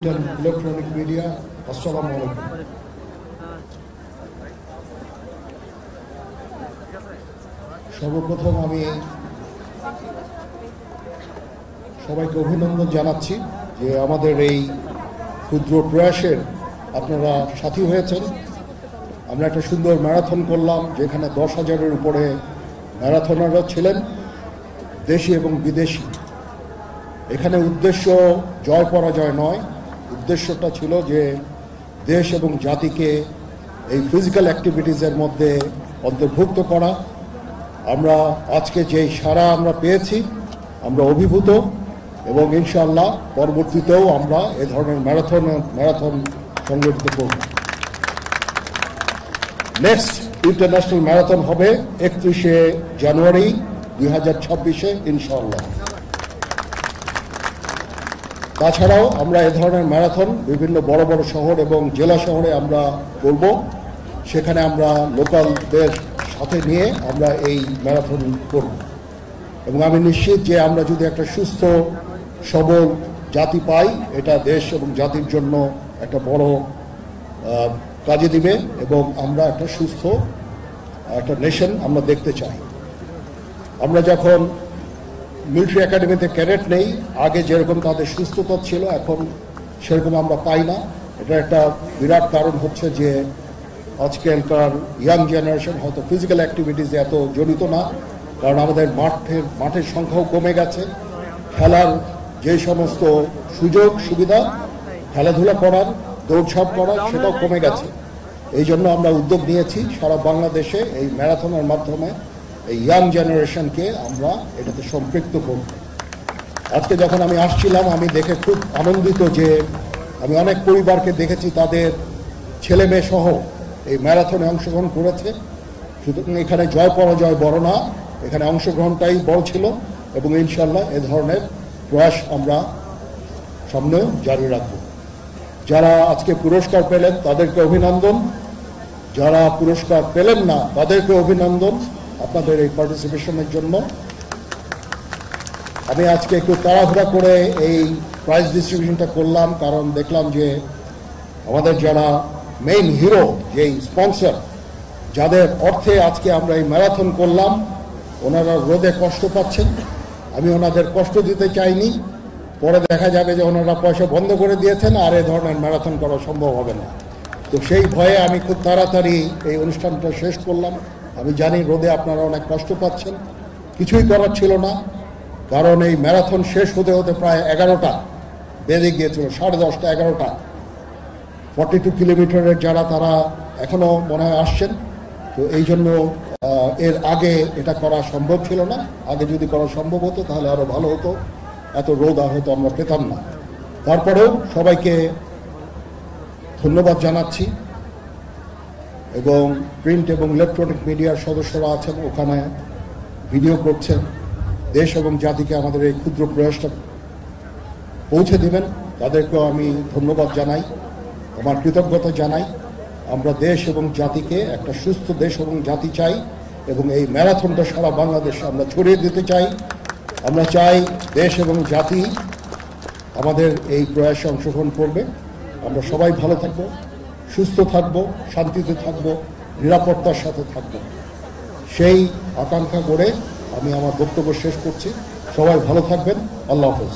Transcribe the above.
Electronic media, আসসালামু আলাইকুম। সর্বপ্রথম আমি সবাইকে অভিনন্দন জানাচ্ছি যে আমাদের এই ক্ষুদ্র প্রয়াসের আপনারা সাথী হয়েছেন। আমরা একটা সুন্দর ম্যারাথন করলাম, যেখানে 10,000-এর উপরে ম্যারাথনাররা ছিলেন, দেশি এবং বিদেশি। এখানে উদ্দেশ্য জয় পরাজয় নয়, উদ্দেশ্যটা ছিল যে দেশ এবং জাতিকে এই ফিজিক্যাল অ্যাক্টিভিটিসের মধ্যে অন্তর্ভুক্ত করা। আমরা আজকে যে সাড়া আমরা পেয়েছি, আমরা অভিভূত, এবং ইনশাআল্লাহ পরবর্তীতেও আমরা এ ধরনের ম্যারাথন সংগঠিত করব। নেক্সট ইন্টারন্যাশনাল ম্যারাথন হবে 31শে জানুয়ারি 2026-এ ইনশাআল্লাহ। তাছাড়াও আমরা এ ধরনের ম্যারাথন বিভিন্ন বড় বড় শহর এবং জেলা শহরে আমরা করব। সেখানে আমরা লোকালদের সাথে নিয়ে আমরা এই ম্যারাথন করব, এবং আমি নিশ্চিত যে আমরা যদি একটা সুস্থ সবল জাতি পাই, এটা দেশ এবং জাতির জন্য একটা বড় কাজে দিবে, এবং আমরা একটা সুস্থ একটা নেশন আমরা দেখতে চাই। আমরা যখন মিলিটারি একাডেমিতে ক্যাডেট নেই, আগে যেরকম তাদের সুস্থতা ছিল, এখন সেরকম আমরা পাই না। এটা একটা বিরাট কারণ হচ্ছে যে আজকালকার ইয়াং জেনারেশন হয়তো ফিজিক্যাল অ্যাক্টিভিটিসে এত জড়িত না, কারণ আমাদের মাঠের সংখ্যাও কমে গেছে। খেলার যে সমস্ত সুযোগ সুবিধা খেলাধুলা করার, দৌড়ঝাঁপ করার, সেটাও কমে গেছে। এই জন্য আমরা উদ্যোগ নিয়েছি সারা বাংলাদেশে এই ম্যারাথনের মাধ্যমে এই ইয়াং জেনারেশনকে আমরা এটাতে সম্পৃক্ত করব। আজকে যখন আমি আসছিলাম, আমি দেখে খুব আনন্দিত যে আমি অনেক পরিবারকে দেখেছি তাদের ছেলে মেয়ে সহ এই ম্যারাথনে অংশগ্রহণ করেছে। সুতরাং এখানে জয় পরাজয় বড় না, এখানে অংশগ্রহণটাই বড় ছিল, এবং ইনশাল্লাহ এ ধরনের প্রয়াস আমরা সামনেও জারি রাখব। যারা আজকে পুরস্কার পেলেন তাদেরকে অভিনন্দন, যারা পুরস্কার পেলেন না তাদেরকে অভিনন্দন আপনাদের এই পার্টিসিপেশনের জন্য। আমি আজকে একটু তাড়াহুড়া করে এই প্রাইজ ডিস্ট্রিবিউশনটা করলাম, কারণ দেখলাম যে আমাদের যারা মেইন হিরো, যেই স্পন্সর, যাদের অর্থে আজকে আমরা এই ম্যারাথন করলাম, ওনারা রোদে কষ্ট পাচ্ছেন। আমি ওনাদের কষ্ট দিতে চাইনি, পরে দেখা যাবে যে ওনারা পয়সা বন্ধ করে দিয়েছেন আর এ ধরনের ম্যারাথন করা সম্ভব হবে না। তো সেই ভয়ে আমি খুব তাড়াতাড়ি এই অনুষ্ঠানটা শেষ করলাম। আমি জানি রোদে আপনারা অনেক কষ্ট পাচ্ছেন, কিছুই করার ছিল না, কারণ এই ম্যারাথন শেষ হতে হতে প্রায় 11টা বেজে গিয়েছিল, 10:30, 11টা। 42 কিলোমিটারের যারা, তারা এখনো মনে হয় আসছেন। তো এই জন্য এর আগে এটা করা সম্ভব ছিল না। আগে যদি করা সম্ভব হতো তাহলে আরো ভালো হতো, এত রোদ হয়তো আমরা পেতাম না। তারপরেও সবাইকে ধন্যবাদ জানাচ্ছি, এবং প্রিন্ট এবং ইলেকট্রনিক মিডিয়ার সদস্যরা আছেন, ওখানে ভিডিও করছেন, দেশ এবং জাতিকে আমাদের এই ক্ষুদ্র প্রয়াসটা পৌঁছে দিবেন, তাদেরকেও আমি ধন্যবাদ জানাই, আমার কৃতজ্ঞতা জানাই। আমরা দেশ এবং জাতিকে একটা সুস্থ দেশ এবং জাতি চাই, এবং এই ম্যারাথনটা সারা বাংলাদেশে আমরা ছড়িয়ে দিতে চাই। আমরা চাই দেশ এবং জাতি আমাদের এই প্রয়াসে অংশগ্রহণ করবে। আমরা সবাই ভালো থাকব, সুস্থ থাকব, শান্তিতে থাকব, নিরাপত্তার সাথে থাকব, সেই আকাঙ্ক্ষা করে আমি আমার বক্তব্য শেষ করছি। সবাই ভালো থাকবেন। আল্লাহ হাফেজ।